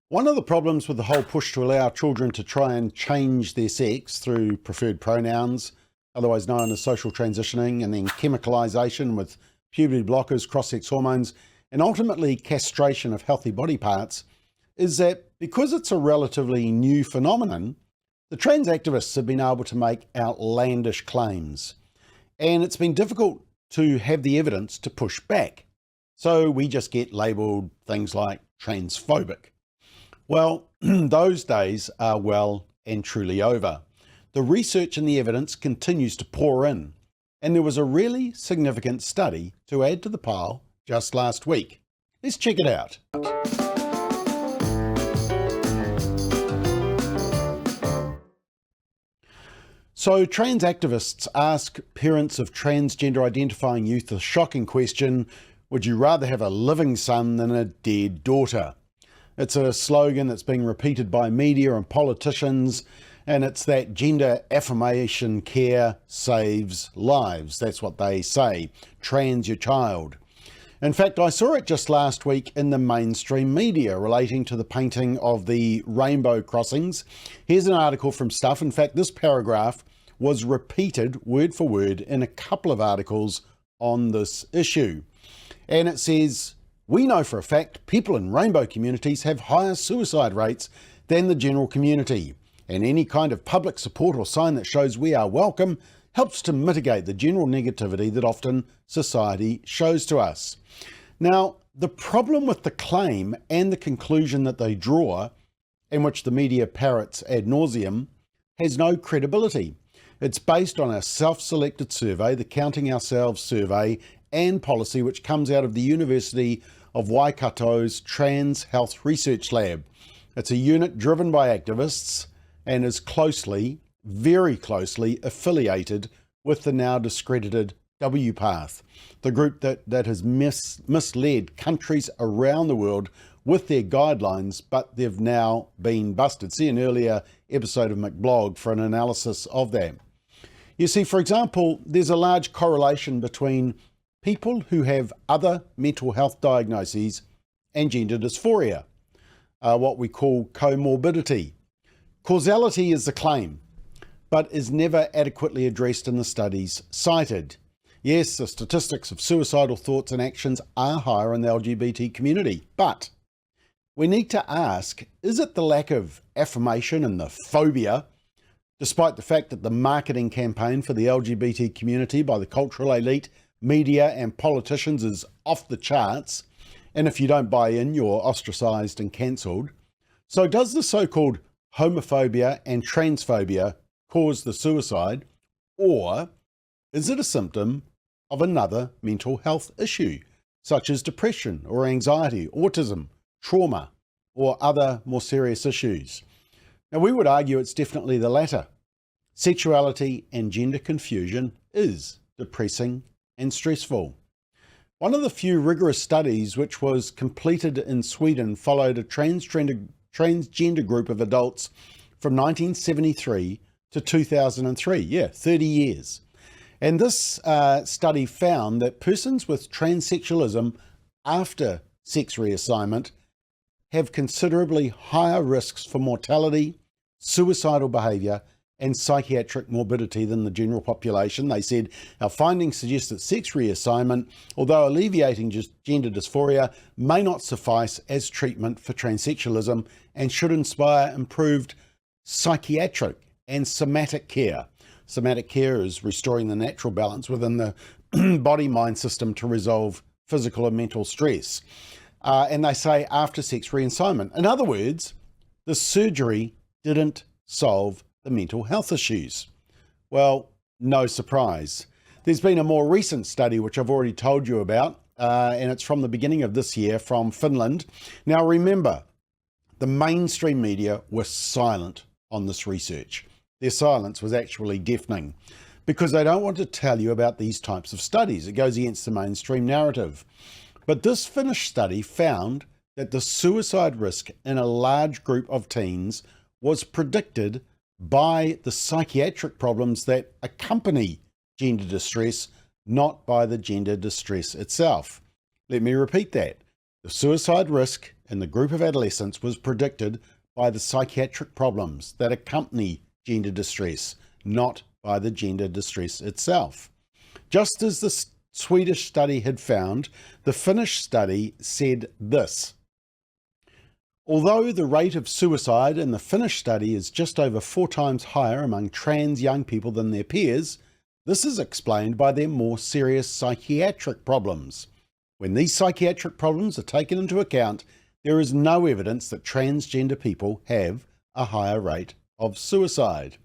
One of the problems with the whole push to allow children to try and change their sex through preferred pronouns, otherwise known as social transitioning, and then chemicalisation with puberty blockers, cross-sex hormones, and ultimately castration of healthy body parts, is that because it's a relatively new phenomenon, the trans activists have been able to make outlandish claims. And it's been difficult to have the evidence to push back. So we just get labelled things like transphobic. Well, those days are well and truly over. The research and the evidence continues to pour in, and there was a really significant study to add to the pile just last week. Let's check it out. So trans activists ask parents of transgender identifying youth the shocking question, would you rather have a living son than a dead daughter? It's a slogan that's being repeated by media and politicians, and it's that gender affirmation care saves lives. That's what they say. Trans your child. In fact, I saw it just last week in the mainstream media relating to the painting of the rainbow crossings. Here's an article from Stuff. In fact, this paragraph was repeated word for word in a couple of articles on this issue. And it says, we know for a fact people in rainbow communities have higher suicide rates than the general community, and any kind of public support or sign that shows we are welcome helps to mitigate the general negativity that often society shows to us. Now, the problem with the claim and the conclusion that they draw, in which the media parrots ad nauseum, has no credibility. It's based on a self-selected survey, the Counting Ourselves survey and policy, which comes out of the University of Waikato's Trans Health Research Lab. It's a unit driven by activists and is closely, very closely affiliated with the now discredited WPath, the group that has misled countries around the world with their guidelines, but they've now been busted. See an earlier episode of McBLOG for an analysis of that. You see, for example, there's a large correlation between people who have other mental health diagnoses and gender dysphoria, what we call comorbidity. Causality is the claim, but is never adequately addressed in the studies cited. Yes, the statistics of suicidal thoughts and actions are higher in the LGBT community, but we need to ask, is it the lack of affirmation and the phobia, despite the fact that the marketing campaign for the LGBT community by the cultural elite, media and politicians is off the charts, and if you don't buy in, you're ostracised and cancelled. So does the so-called homophobia and transphobia cause the suicide, or is it a symptom of another mental health issue, such as depression or anxiety, autism, trauma, or other more serious issues? Now, we would argue it's definitely the latter. Sexuality and gender confusion is depressing and stressful. One of the few rigorous studies which was completed in Sweden followed a transgender group of adults from 1973 to 2003, 30 years. And this study found that persons with transsexualism after sex reassignment have considerably higher risks for mortality, suicidal behaviour, and psychiatric morbidity than the general population. They said, our findings suggest that sex reassignment, although alleviating gender dysphoria, may not suffice as treatment for transsexualism and should inspire improved psychiatric and somatic care. Somatic care is restoring the natural balance within the body-mind system to resolve physical and mental stress. And they say after sex reassignment. In other words, the surgery didn't solve the mental health issues. Well, no surprise. There's been a more recent study, which I've already told you about, and it's from the beginning of this year from Finland. Now remember, the mainstream media were silent on this research. Their silence was actually deafening because they don't want to tell you about these types of studies. It goes against the mainstream narrative. But this Finnish study found that the suicide risk in a large group of teens was predicted by the psychiatric problems that accompany gender distress, not by the gender distress itself. Let me repeat that. The suicide risk in the group of adolescents was predicted by the psychiatric problems that accompany gender distress, not by the gender distress itself. Just as the Swedish study had found, the Finnish study said this: although the rate of suicide in the Finnish study is just over 4 times higher among trans young people than their peers, this is explained by their more serious psychiatric problems. When these psychiatric problems are taken into account, there is no evidence that transgender people have a higher rate of suicide.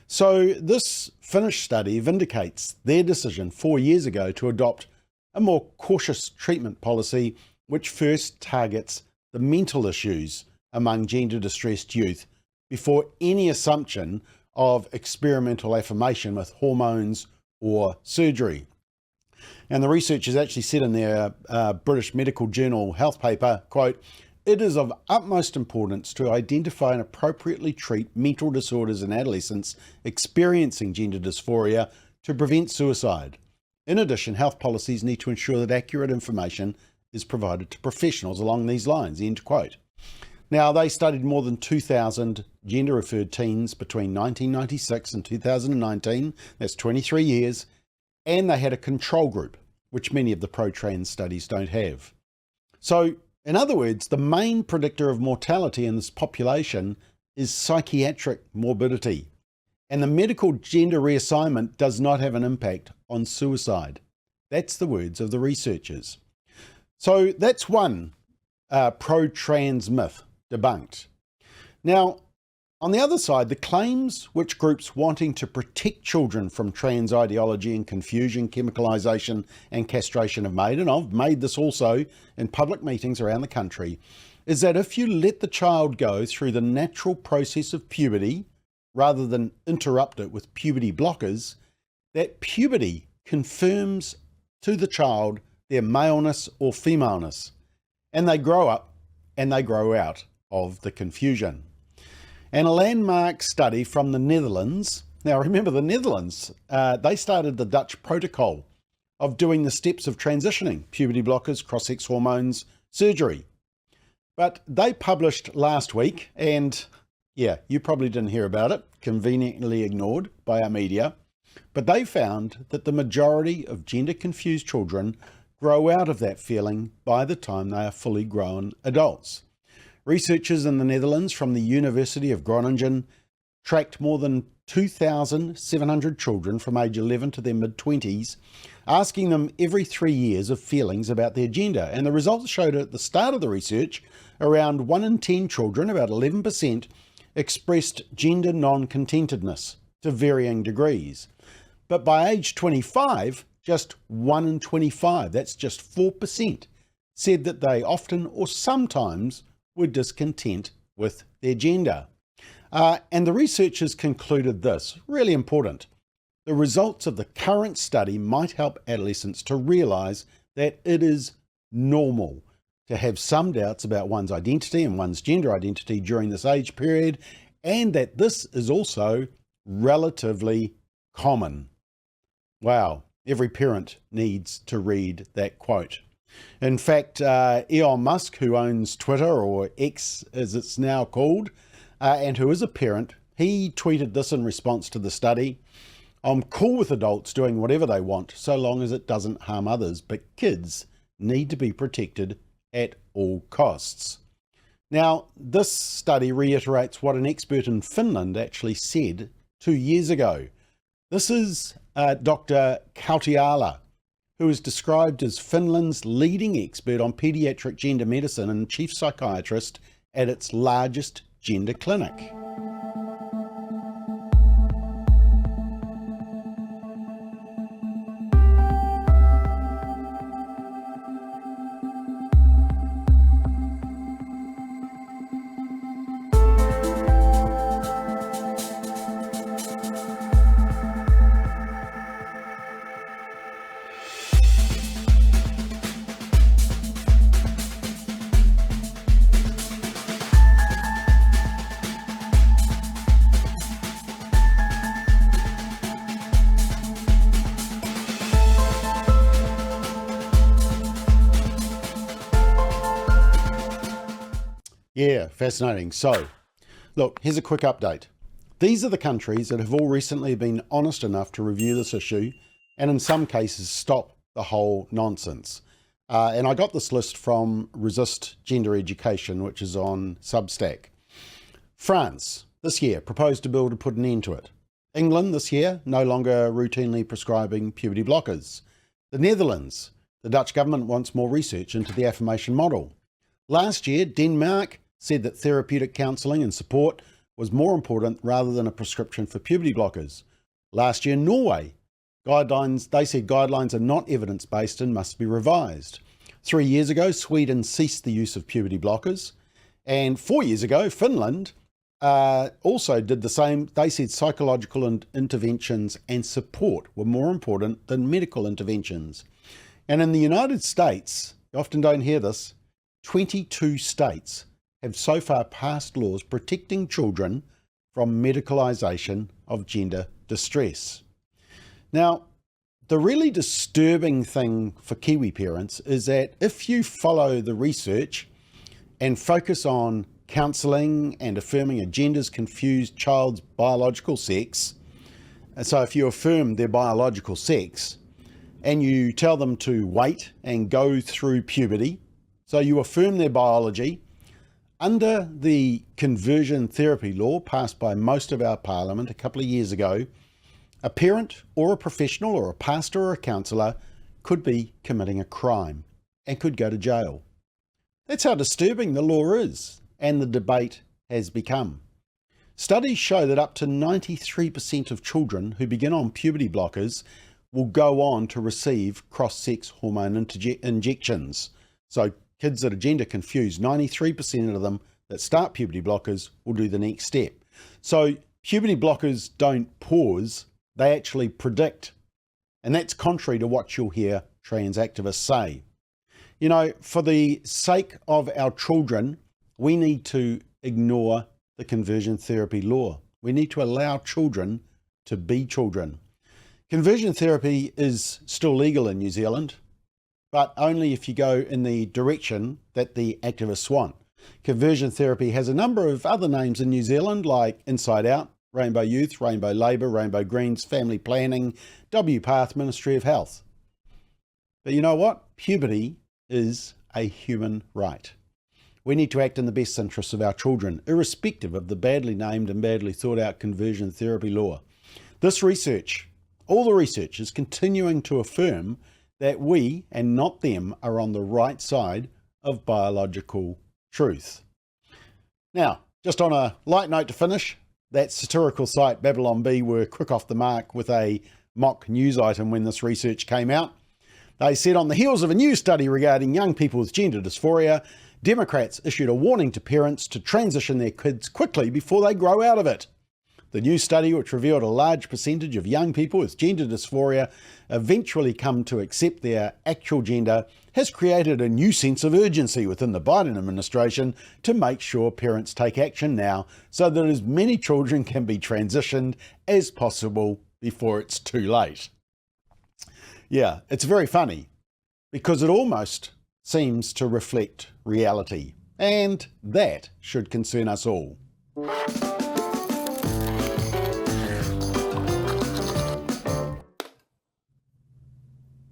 So this Finnish study vindicates their decision 4 years ago to adopt a more cautious treatment policy which first targets the mental issues among gender-distressed youth before any assumption of experimental affirmation with hormones or surgery. And the researchers actually said in their British Medical Journal health paper, quote, "It is of utmost importance to identify and appropriately treat mental disorders in adolescents experiencing gender dysphoria to prevent suicide. In addition, health policies need to ensure that accurate information is provided to professionals along these lines," end quote. Now, they studied more than 2,000 gender-referred teens between 1996 and 2019, that's 23 years, and they had a control group, which many of the pro-trans studies don't have. So, in other words, the main predictor of mortality in this population is psychiatric morbidity, and the medical gender reassignment does not have an impact on suicide. That's the words of the researchers. So that's one pro-trans myth debunked. Now, on the other side, the claims which groups wanting to protect children from trans ideology and confusion, chemicalisation and castration have made, and I've made this also in public meetings around the country, is that if you let the child go through the natural process of puberty, rather than interrupt it with puberty blockers, that puberty confirms to the child their maleness or femaleness, and they grow up and they grow out of the confusion. And a landmark study from the Netherlands, now remember the Netherlands, they started the Dutch protocol of doing the steps of transitioning, puberty blockers, cross-sex hormones, surgery. But they published last week, and yeah, you probably didn't hear about it, conveniently ignored by our media, but they found that the majority of gender-confused children grow out of that feeling by the time they are fully grown adults. Researchers in the Netherlands from the University of Groningen tracked more than 2,700 children from age 11 to their mid-20s, asking them every 3 years of feelings about their gender. And the results showed at the start of the research, around 1 in 10 children, about 11%, expressed gender non-contentedness to varying degrees. But by age 25, just 1 in 25, that's just 4%, said that they often or sometimes were discontent with their gender. And the researchers concluded this, really important: the results of the current study might help adolescents to realise that it is normal to have some doubts about one's identity and one's gender identity during this age period, and that this is also relatively common. Wow, every parent needs to read that quote. In fact, Elon Musk, who owns Twitter, or X as it's now called, and who is a parent, he tweeted this in response to the study: "I'm cool with adults doing whatever they want so long as it doesn't harm others, but kids need to be protected at all costs." Now, this study reiterates what an expert in Finland actually said 2 years ago. This is Dr. Kautiala, who is described as Finland's leading expert on paediatric gender medicine and chief psychiatrist at its largest gender clinic. Yeah, fascinating. So, look, here's a quick update. These are the countries that have all recently been honest enough to review this issue and in some cases stop the whole nonsense. And I got this list from Resist Gender Education, which is on Substack. France, this year, proposed a bill to put an end to it. England, this year, no longer routinely prescribing puberty blockers. The Netherlands, the Dutch government wants more research into the affirmation model. Last year, Denmark said that therapeutic counselling and support was more important rather than a prescription for puberty blockers. Last year, Norway, they said guidelines are not evidence-based and must be revised. 3 years ago, Sweden ceased the use of puberty blockers. And 4 years ago, Finland also did the same. They said psychological interventions and support were more important than medical interventions. And in the United States, you often don't hear this, 22 states have so far passed laws protecting children from medicalisation of gender distress. Now, the really disturbing thing for Kiwi parents is that if you follow the research and focus on counselling and affirming a gender-confused child's biological sex, and so if you affirm their biological sex and you tell them to wait and go through puberty, so you affirm their biology, under the conversion therapy law passed by most of our parliament a couple of years ago, a parent or a professional or a pastor or a counsellor could be committing a crime and could go to jail. That's how disturbing the law is and the debate has become. Studies show that up to 93% of children who begin on puberty blockers will go on to receive cross-sex hormone injections. So kids that are gender confused, 93% of them that start puberty blockers will do the next step. So puberty blockers don't pause, they actually predict. And that's contrary to what you'll hear trans activists say. You know, for the sake of our children, we need to ignore the conversion therapy law. We need to allow children to be children. Conversion therapy is still legal in New Zealand, but only if you go in the direction that the activists want. Conversion therapy has a number of other names in New Zealand, like Inside Out, Rainbow Youth, Rainbow Labour, Rainbow Greens, Family Planning, WPath, Ministry of Health. But you know what? Puberty is a human right. We need to act in the best interests of our children, irrespective of the badly named and badly thought out conversion therapy law. This research, all the research, is continuing to affirm that we, and not them, are on the right side of biological truth. Now, just on a light note to finish, that satirical site Babylon Bee were quick off the mark with a mock news item when this research came out. They said, on the heels of a new study regarding young people with gender dysphoria, Democrats issued a warning to parents to transition their kids quickly before they grow out of it. The new study, which revealed a large percentage of young people with gender dysphoria eventually come to accept their actual gender, has created a new sense of urgency within the Biden administration to make sure parents take action now so that as many children can be transitioned as possible before it's too late. Yeah, it's very funny because it almost seems to reflect reality, and that should concern us all.